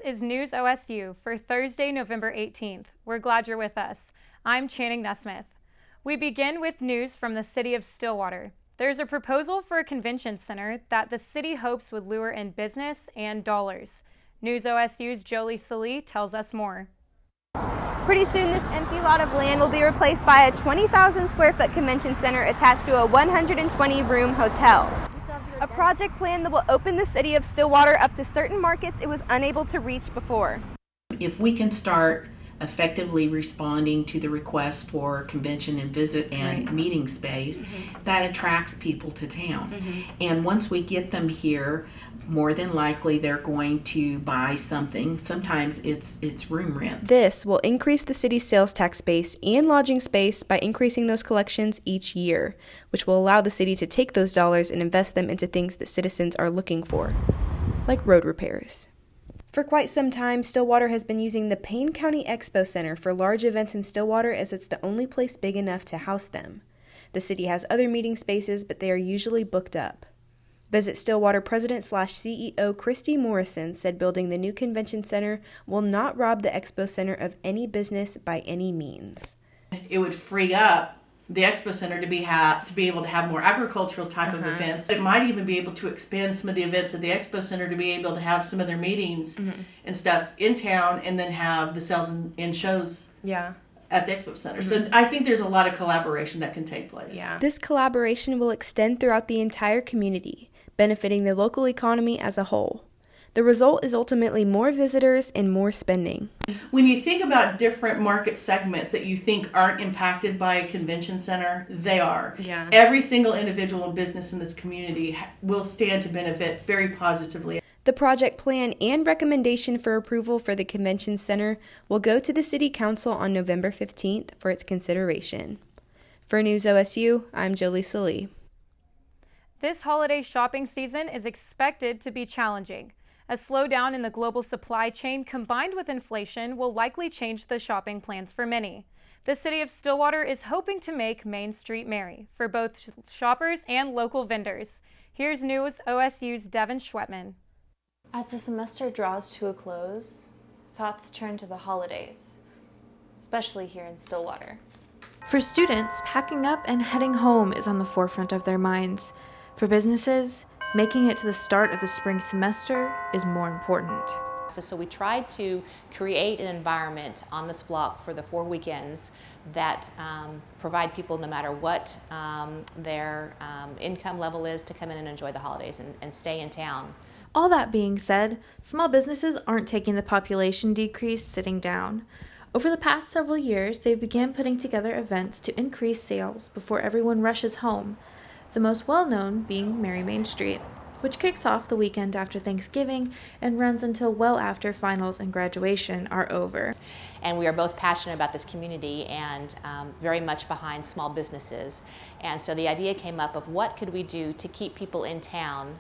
is News OSU for Thursday, November 18th. We're glad you're with us. I'm Channing Nesmith. We begin with news from the city of Stillwater. There's a proposal for a convention center that the city hopes would lure in business and dollars. News OSU's Jolie Salee tells us more. Pretty soon, this empty lot of land will be replaced by a 20,000 square foot convention center attached to a 120-room hotel. A project plan that will open the city of Stillwater up to certain markets it was unable to reach before. If we can start effectively responding to the requests for convention and visit and meeting space, that attracts people to town. And once we get them here, more than likely they're going to buy something. Sometimes it's room rent. This will increase the city's sales tax base and lodging space by increasing those collections each year, which will allow the city to take those dollars and invest them into things that citizens are looking for, like road repairs. For quite some time, Stillwater has been using the Payne County Expo Center for large events in Stillwater as it's the only place big enough to house them. The city has other meeting spaces, but they are usually booked up. Visit Stillwater President/CEO Christy Morrison said building the new convention center will not rob the Expo Center of any business by any means. It would free up the Expo Center to be able to have more agricultural type of events. It might even be able to expand some of the events at the Expo Center to be able to have some of their meetings and stuff in town, and then have the sales and shows at the Expo Center. So I think there's a lot of collaboration that can take place. This collaboration will extend throughout the entire community, benefiting the local economy as a whole. The result is ultimately more visitors and more spending. When you think about different market segments that you think aren't impacted by a convention center, they are. Every single individual and business in this community will stand to benefit very positively. The project plan and recommendation for approval for the convention center will go to the City Council on November 15th for its consideration. For News OSU, I'm Jolie Salee. This holiday shopping season is expected to be challenging. A slowdown in the global supply chain combined with inflation will likely change the shopping plans for many. The city of Stillwater is hoping to make Main Street merry for both shoppers and local vendors. Here's News OSU's Devin Schwetman. As the semester draws to a close, thoughts turn to the holidays, especially here in Stillwater. For students, packing up and heading home is on the forefront of their minds. For businesses, making it to the start of the spring semester is more important. So we tried to create an environment on this block for the 4 weekends that provide people, no matter what their income level is, to come in and enjoy the holidays and stay in town. All that being said, small businesses aren't taking the population decrease sitting down. Over the past several years, they've began putting together events to increase sales before everyone rushes home. The most well-known being Merry Main Street, which kicks off the weekend after Thanksgiving and runs until well after finals and graduation are over. And we are both passionate about this community and very much behind small businesses. And so the idea came up of what could we do to keep people in town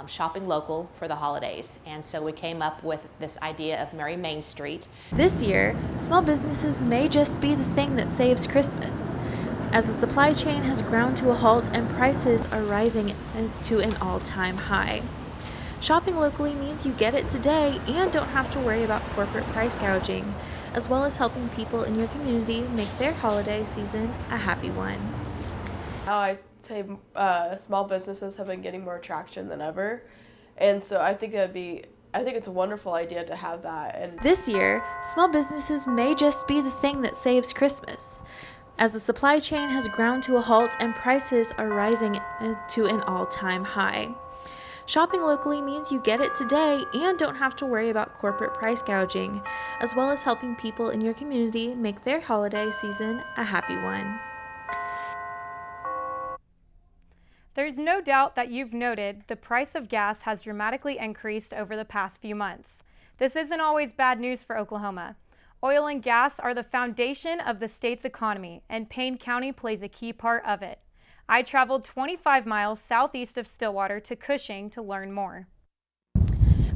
shopping local for the holidays. And so we came up with this idea of Merry Main Street. This year, small businesses may just be the thing that saves Christmas. As the supply chain has ground to a halt and prices are rising to an all-time high. Shopping locally means you get it today and don't have to worry about corporate price gouging, as well as helping people in your community make their holiday season a happy one. I say small businesses have been getting more traction than ever, and so I think it's a wonderful idea to have that. And this year, small businesses may just be the thing that saves Christmas. As the supply chain has ground to a halt and prices are rising to an all-time high. Shopping locally means you get it today and don't have to worry about corporate price gouging, as well as helping people in your community make their holiday season a happy one. There's no doubt that you've noted the price of gas has dramatically increased over the past few months. This isn't always bad news for Oklahoma. Oil and gas are the foundation of the state's economy, and Payne County plays a key part of it. I traveled 25 miles southeast of Stillwater to Cushing to learn more.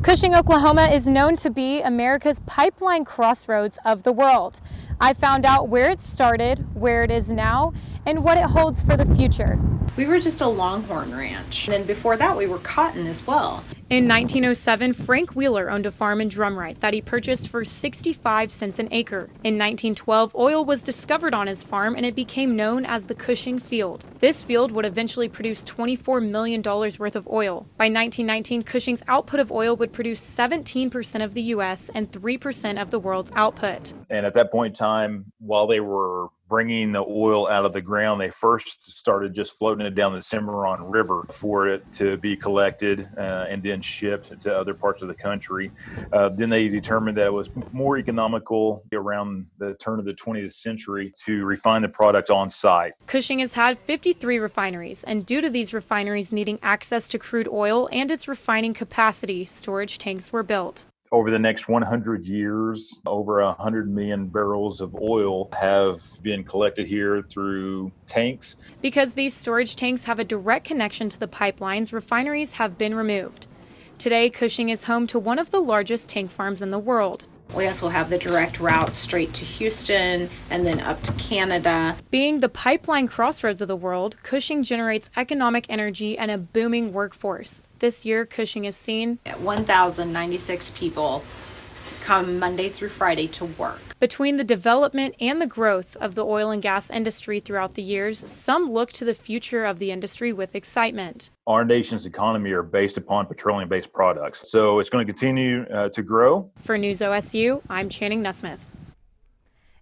Cushing, Oklahoma is known to be America's pipeline crossroads of the world. I found out where it started, where it is now, and what it holds for the future. We were just a longhorn ranch. And then before that, we were cotton as well. In 1907, Frank Wheeler owned a farm in Drumright that he purchased for 65 cents an acre. In 1912, oil was discovered on his farm and it became known as the Cushing Field. This field would eventually produce $24 million worth of oil. By 1919, Cushing's output of oil would produce 17% of the U.S. and 3% of the world's output. And at that point in time, while they were bringing the oil out of the ground, they first started just floating it down the Cimarron River for it to be collected and then shipped to other parts of the country. Then they determined that it was more economical around the turn of the 20th century to refine the product on site. Cushing has had 53 refineries, and due to these refineries needing access to crude oil and its refining capacity, storage tanks were built. Over the next 100 years, over 100 million barrels of oil have been collected here through tanks. Because these storage tanks have a direct connection to the pipelines, refineries have been removed. Today, Cushing is home to one of the largest tank farms in the world. We also have the direct route straight to Houston and then up to Canada. Being the pipeline crossroads of the world, Cushing generates economic energy and a booming workforce. This year, Cushing is seen 1,096 people come Monday through Friday to work. Between the development and the growth of the oil and gas industry throughout the years, some look to the future of the industry with excitement. Our nation's economy are based upon petroleum-based products, so it's going to continue to grow. For News OSU, I'm Channing Nesmith.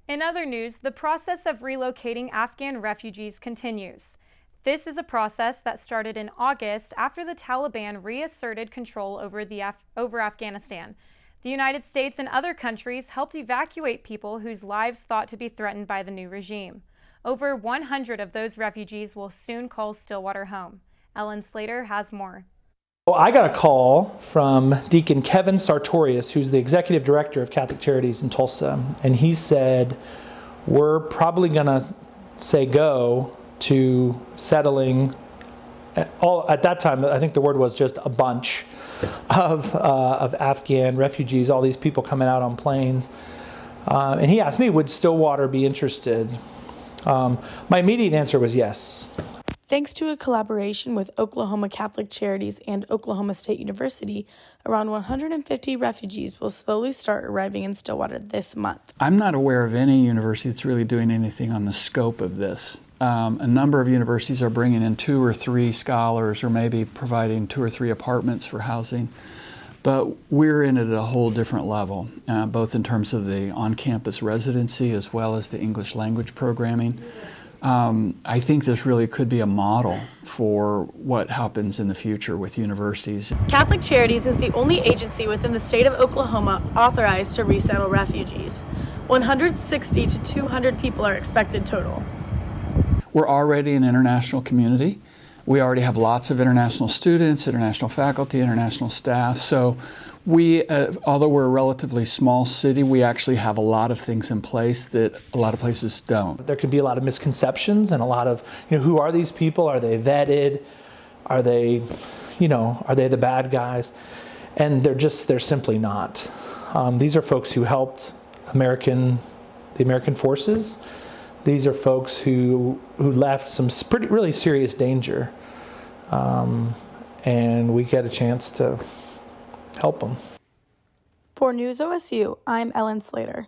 In other news, the process of relocating Afghan refugees continues. This is a process that started in August after the Taliban reasserted control over Afghanistan. The United States and other countries helped evacuate people whose lives thought to be threatened by the new regime. Over 100 of those refugees will soon call Stillwater home. Ellen Slater has more. Well, I got a call from Deacon Kevin Sartorius, who's the executive director of Catholic Charities in Tulsa, and he said, we're probably going to say go to settling at that time. I think the word was just a bunch of Afghan refugees, all these people coming out on planes. And he asked me, would Stillwater be interested? My immediate answer was yes. Thanks to a collaboration with Oklahoma Catholic Charities and Oklahoma State University, around 150 refugees will slowly start arriving in Stillwater this month. I'm not aware of any university that's really doing anything on the scope of this. A number of universities are bringing in 2 or 3 scholars or maybe providing 2 or 3 apartments for housing. But we're in it at a whole different level, both in terms of the on-campus residency as well as the English language programming. I think this really could be a model for what happens in the future with universities. Catholic Charities is the only agency within the state of Oklahoma authorized to resettle refugees. 160 to 200 people are expected total. We're already an international community. We already have lots of international students, international faculty, international staff. So we, although we're a relatively small city, we actually have a lot of things in place that a lot of places don't. There could be a lot of misconceptions and a lot of, who are these people? Are they vetted? Are they, are they the bad guys? And they're simply not. These are folks who helped the American forces. These are folks who left some really serious danger, and we get a chance to help them. For News OSU, I'm Ellen Slater.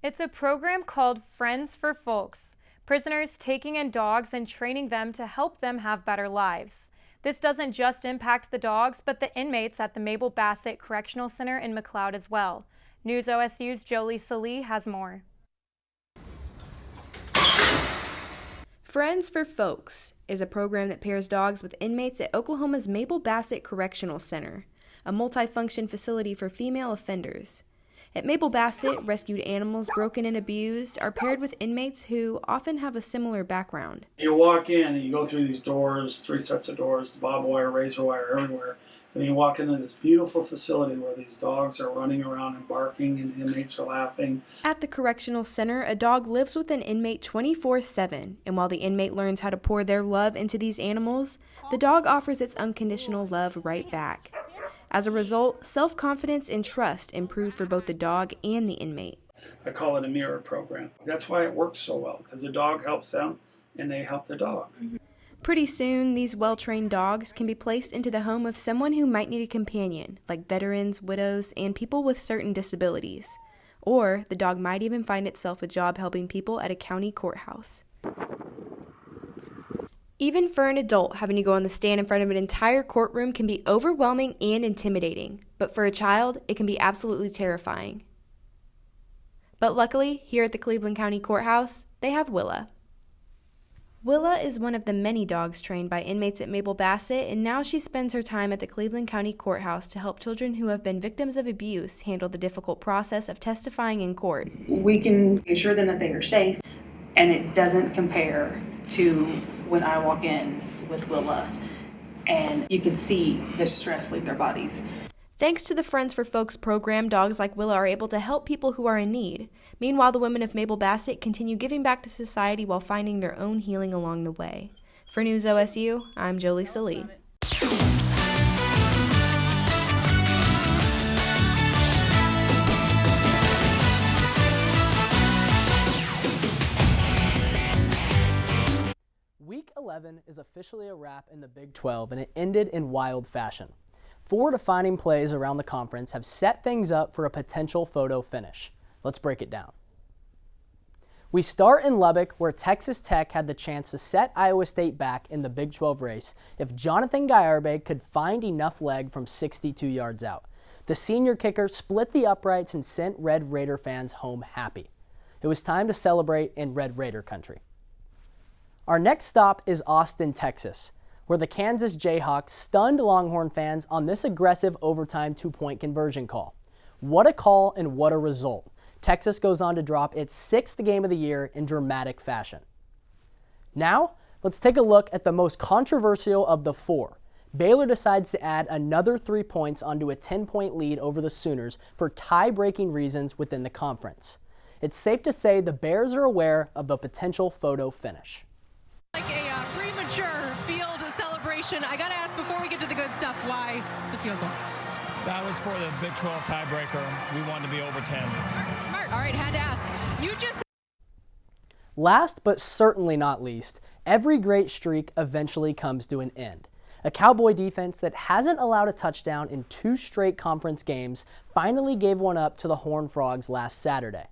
It's a program called Friends for Folks. Prisoners taking in dogs and training them to help them have better lives. This doesn't just impact the dogs, but the inmates at the Mabel Bassett Correctional Center in McLeod as well. News OSU's Jolie Salee has more. Friends for Folks is a program that pairs dogs with inmates at Oklahoma's Mabel Bassett Correctional Center, a multifunction facility for female offenders. At Mabel Bassett, rescued animals broken and abused are paired with inmates who often have a similar background. You walk in and you go through these doors, 3 sets of doors, barbed wire, razor wire everywhere. And you walk into this beautiful facility where these dogs are running around and barking and inmates are laughing. At the correctional center, a dog lives with an inmate 24/7, and while the inmate learns how to pour their love into these animals, the dog offers its unconditional love right back. As a result, self-confidence and trust improve for both the dog and the inmate. I call it a mirror program. That's why it works so well, because the dog helps them and they help the dog. Pretty soon, these well-trained dogs can be placed into the home of someone who might need a companion, like veterans, widows, and people with certain disabilities. Or the dog might even find itself a job helping people at a county courthouse. Even for an adult, having to go on the stand in front of an entire courtroom can be overwhelming and intimidating, but for a child, it can be absolutely terrifying. But luckily, here at the Cleveland County Courthouse, they have Willa. Willa is one of the many dogs trained by inmates at Mabel Bassett, and now she spends her time at the Cleveland County Courthouse to help children who have been victims of abuse handle the difficult process of testifying in court. We can assure them that they are safe, and it doesn't compare to when I walk in with Willa, and you can see the stress leave their bodies. Thanks to the Friends for Folks program, dogs like Willa are able to help people who are in need. Meanwhile, the women of Mabel Bassett continue giving back to society while finding their own healing along the way. For News OSU, I'm Jolie Salee. Week 11 is officially a wrap in the Big 12, and it ended in wild fashion. 4 defining plays around the conference have set things up for a potential photo finish. Let's break it down. We start in Lubbock, where Texas Tech had the chance to set Iowa State back in the Big 12 race if Jonathan Gallarbe could find enough leg from 62 yards out. The senior kicker split the uprights and sent Red Raider fans home happy. It was time to celebrate in Red Raider country. Our next stop is Austin, Texas, where the Kansas Jayhawks stunned Longhorn fans on this aggressive overtime 2-point conversion call. What a call and what a result. Texas goes on to drop its 6th game of the year in dramatic fashion. Now, let's take a look at the most controversial of the 4. Baylor decides to add another 3 points onto a 10-point lead over the Sooners for tie-breaking reasons within the conference. It's safe to say the Bears are aware of the potential photo finish. Like a premature field celebration. I got to ask before we get to the good stuff, why the field goal? That was for the Big 12 tiebreaker. We wanted to be over 10. Smart. All right, had to ask. Last but certainly not least, every great streak eventually comes to an end. A Cowboy defense that hasn't allowed a touchdown in 2 straight conference games finally gave one up to the Horned Frogs last Saturday.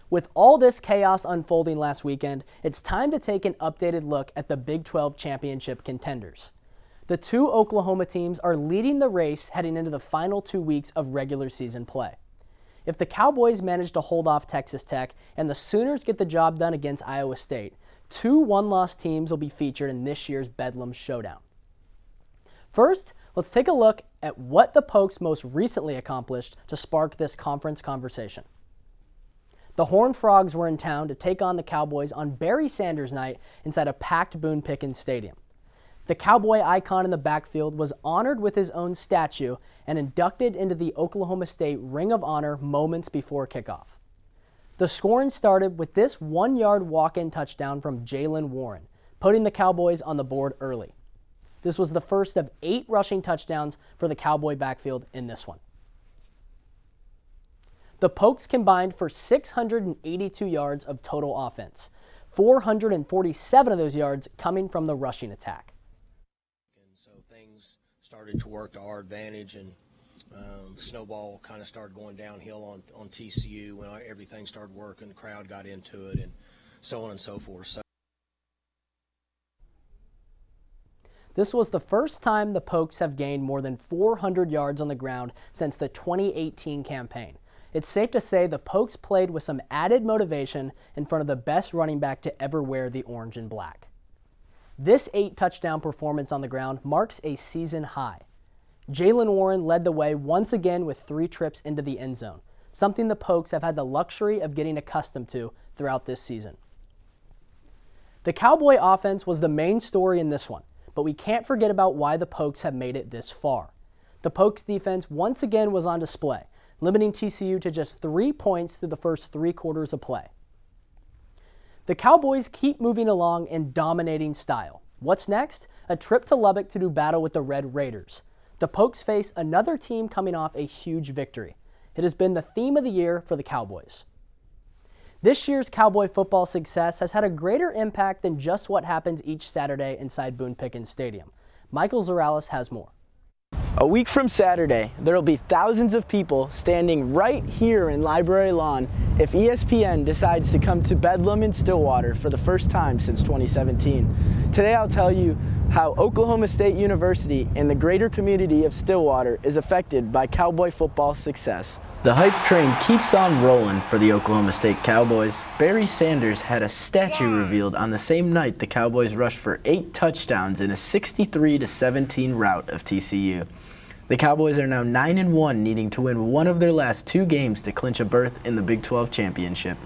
With all this chaos unfolding last weekend, it's time to take an updated look at the Big 12 championship contenders. The 2 Oklahoma teams are leading the race heading into the final 2 weeks of regular season play. If the Cowboys manage to hold off Texas Tech and the Sooners get the job done against Iowa State, 2 one-loss teams will be featured in this year's Bedlam Showdown. First, let's take a look at what the Pokes most recently accomplished to spark this conference conversation. The Horned Frogs were in town to take on the Cowboys on Barry Sanders night inside a packed Boone Pickens Stadium. The Cowboy icon in the backfield was honored with his own statue and inducted into the Oklahoma State Ring of Honor moments before kickoff. The scoring started with this 1-yard walk-in touchdown from Jalen Warren, putting the Cowboys on the board early. This was the first of 8 rushing touchdowns for the Cowboy backfield in this one. The Pokes combined for 682 yards of total offense, 447 of those yards coming from the rushing attack. And so things started to work to our advantage, and snowball kind of started going downhill on TCU when everything started working, the crowd got into it, and so on and so forth. So this was the first time the Pokes have gained more than 400 yards on the ground since the 2018 campaign. It's safe to say the Pokes played with some added motivation in front of the best running back to ever wear the orange and black. This 8-touchdown performance on the ground marks a season high. Jalen Warren led the way once again with 3 trips into the end zone, something the Pokes have had the luxury of getting accustomed to throughout this season. The Cowboy offense was the main story in this one, but we can't forget about why the Pokes have made it this far. The Pokes defense once again was on display, limiting TCU to just 3 points through the first 3 quarters of play. The Cowboys keep moving along in dominating style. What's next? A trip to Lubbock to do battle with the Red Raiders. The Pokes face another team coming off a huge victory. It has been the theme of the year for the Cowboys. This year's Cowboy football success has had a greater impact than just what happens each Saturday inside Boone Pickens Stadium. Michael Zorales has more. A week from Saturday, there will be thousands of people standing right here in Library Lawn if ESPN decides to come to Bedlam in Stillwater for the first time since 2017. Today I'll tell you how Oklahoma State University and the greater community of Stillwater is affected by Cowboy football's success. The hype train keeps on rolling for the Oklahoma State Cowboys. Barry Sanders had a statue revealed on the same night the Cowboys rushed for 8 touchdowns in a 63-17 rout of TCU. The Cowboys are now 9-1, needing to win one of their last 2 games to clinch a berth in the Big 12 championship.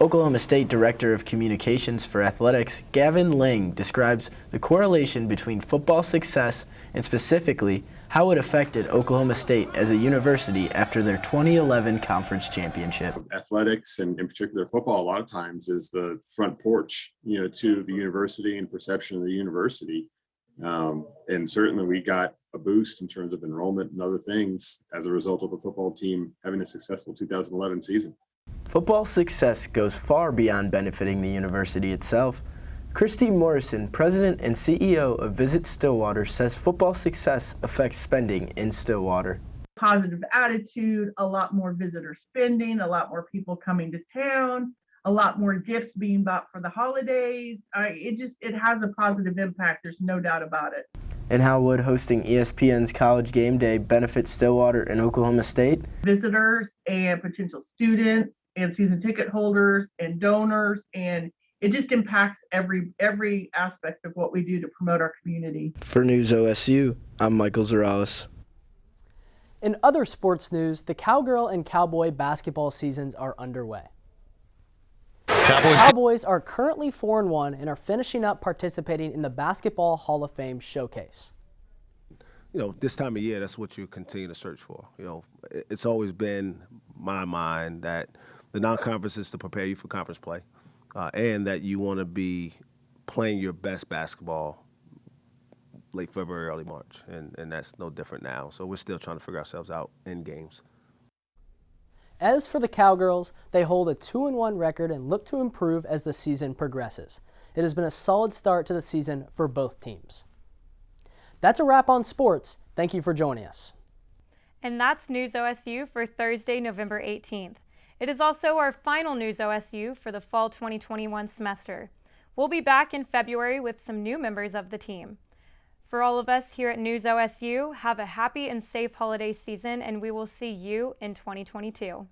Oklahoma State Director of Communications for Athletics, Gavin Lang, describes the correlation between football success and specifically how it affected Oklahoma State as a university after their 2011 conference championship. Athletics, and in particular football, a lot of times is the front porch, to the university and perception of the university. And certainly we got a boost in terms of enrollment and other things as a result of the football team having a successful 2011 season. Football success goes far beyond benefiting the university itself. Christy Morrison, president and CEO of Visit Stillwater, says football success affects spending in Stillwater. Positive attitude, a lot more visitor spending, a lot more people coming to town, a lot more gifts being bought for the holidays. It has a positive impact. There's no doubt about it. And how would hosting ESPN's College Game Day benefit Stillwater and Oklahoma State? Visitors and potential students and season ticket holders and donors, and it just impacts every aspect of what we do to promote our community. For News OSU, I'm Michael Zorales. In other sports news, the Cowgirl and Cowboy basketball seasons are underway. Cowboys are currently 4-1 and are finishing up participating in the Basketball Hall of Fame showcase. This time of year, that's what you continue to search for. It's always been my mind that the non-conference is to prepare you for conference play, and that you want to be playing your best basketball late February, early March, and that's no different now. So we're still trying to figure ourselves out in games. As for the Cowgirls, they hold a 2-1 record and look to improve as the season progresses. It has been a solid start to the season for both teams. That's a wrap on sports. Thank you for joining us. And that's News OSU for Thursday, November 18th. It is also our final News OSU for the fall 2021 semester. We'll be back in February with some new members of the team. For all of us here at News OSU, have a happy and safe holiday season, and we will see you in 2022.